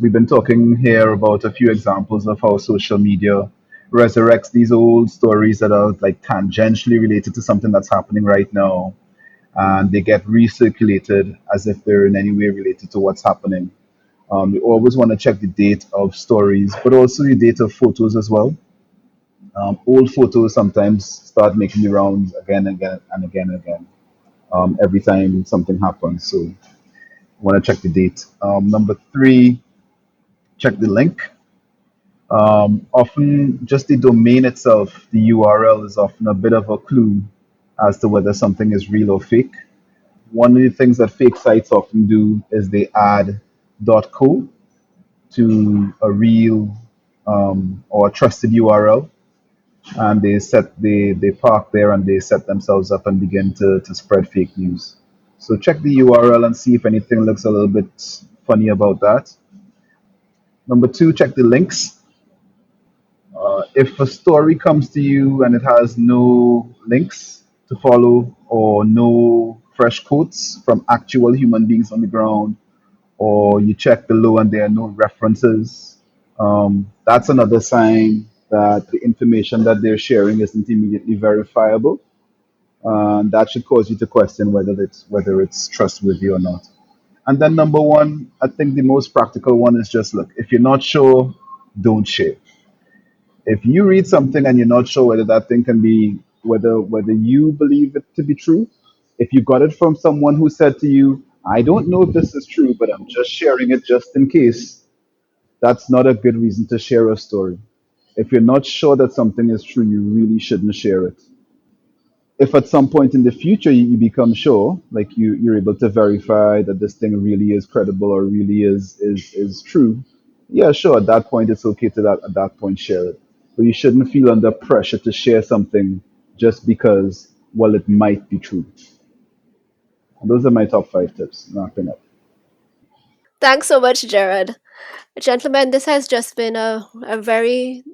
Speaker 2: We've been talking here about a few examples of how social media resurrects these old stories that are like tangentially related to something that's happening right now, and they get recirculated as if they're in any way related to what's happening. We always want to check the date of stories, but also the date of photos as well. Old photos sometimes start making the rounds again and again and again and again, every time something happens. So Want to check the date. Number three, check the link. Often, just the domain itself, the URL, is often a bit of a clue as to whether something is real or fake. One of the things that fake sites often do is they add .co to a real or a trusted URL, and they park there and they set themselves up and begin to spread fake news. So check the URL and see if anything looks a little bit funny about that. Number two, check the links. If a story comes to you and it has no links to follow or no fresh quotes from actual human beings on the ground, or you check below and there are no references, that's another sign that the information that they're sharing isn't immediately verifiable. That should cause you to question whether it's trustworthy or not. And then number one, I think the most practical one is just look. If you're not sure, don't share. If you read something and you're not sure whether that thing can be whether you believe it to be true, if you got it from someone who said to you, I don't know if this is true, but I'm just sharing it just in case, that's not a good reason to share a story. If you're not sure that something is true, you really shouldn't share it. If at some point in the future you become sure, like you're able to verify that this thing really is credible or really is true, yeah, sure, at that point it's okay to at that point share it. But you shouldn't feel under pressure to share something just because, well, it might be true. And those are my top five tips. Wrapping up.
Speaker 1: Thanks so much, Gerard. Gentlemen, this has just been a very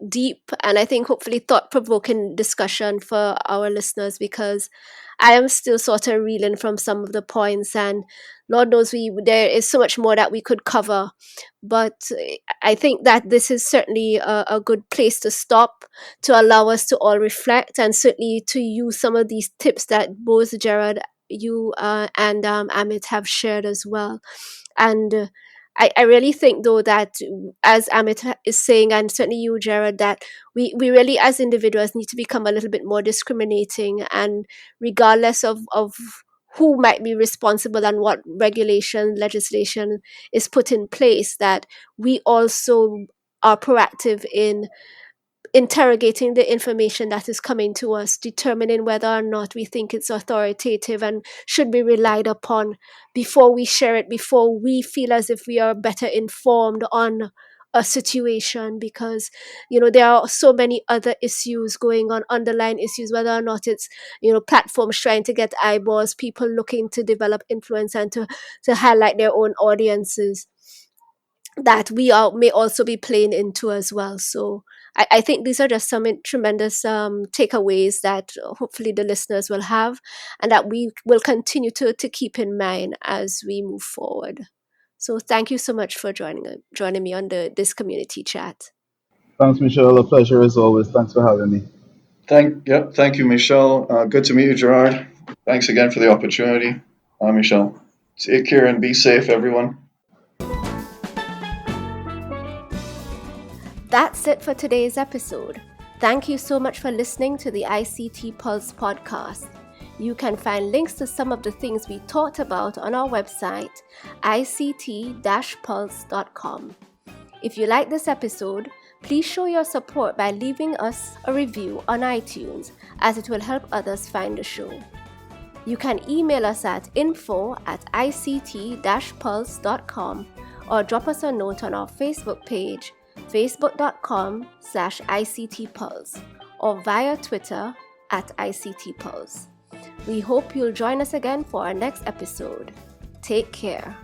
Speaker 1: deep and I think hopefully thought provoking discussion for our listeners, because I am still sort of reeling from some of the points, and Lord knows there is so much more that we could cover. But I think that this is certainly a good place to stop, to allow us to all reflect, and certainly to use some of these tips that both Gerard, you and Amit have shared as well. And I really think, though, that as Amit is saying, and certainly you, Gerard, that we really as individuals need to become a little bit more discriminating, and regardless of who might be responsible and what regulation, legislation is put in place, that we also are proactive in interrogating the information that is coming to us, determining whether or not we think it's authoritative and should be relied upon before we share it, before we feel as if we are better informed on a situation. Because there are so many other issues going on, underlying issues, whether or not it's platforms trying to get eyeballs, people looking to develop influence and to highlight their own audiences, that may also be playing into as well. So I think these are just some tremendous takeaways that hopefully the listeners will have, and that we will continue to keep in mind as we move forward. So thank you so much for joining me on this community chat.
Speaker 2: Thanks, Michelle. A pleasure as always. Thanks for having me.
Speaker 3: Thank you, Michelle. Good to meet you, Gerard. Thanks again for the opportunity, Michelle. Take care and be safe, everyone.
Speaker 1: That's it for today's episode. Thank you so much for listening to the ICT Pulse podcast. You can find links to some of the things we talked about on our website, ict-pulse.com. If you like this episode, please show your support by leaving us a review on iTunes, as it will help others find the show. You can email us at info@ict-pulse.com, or drop us a note on our Facebook page, facebook.com/ICTPulse, or via Twitter @ICTPulse. We hope you'll join us again for our next episode. Take care.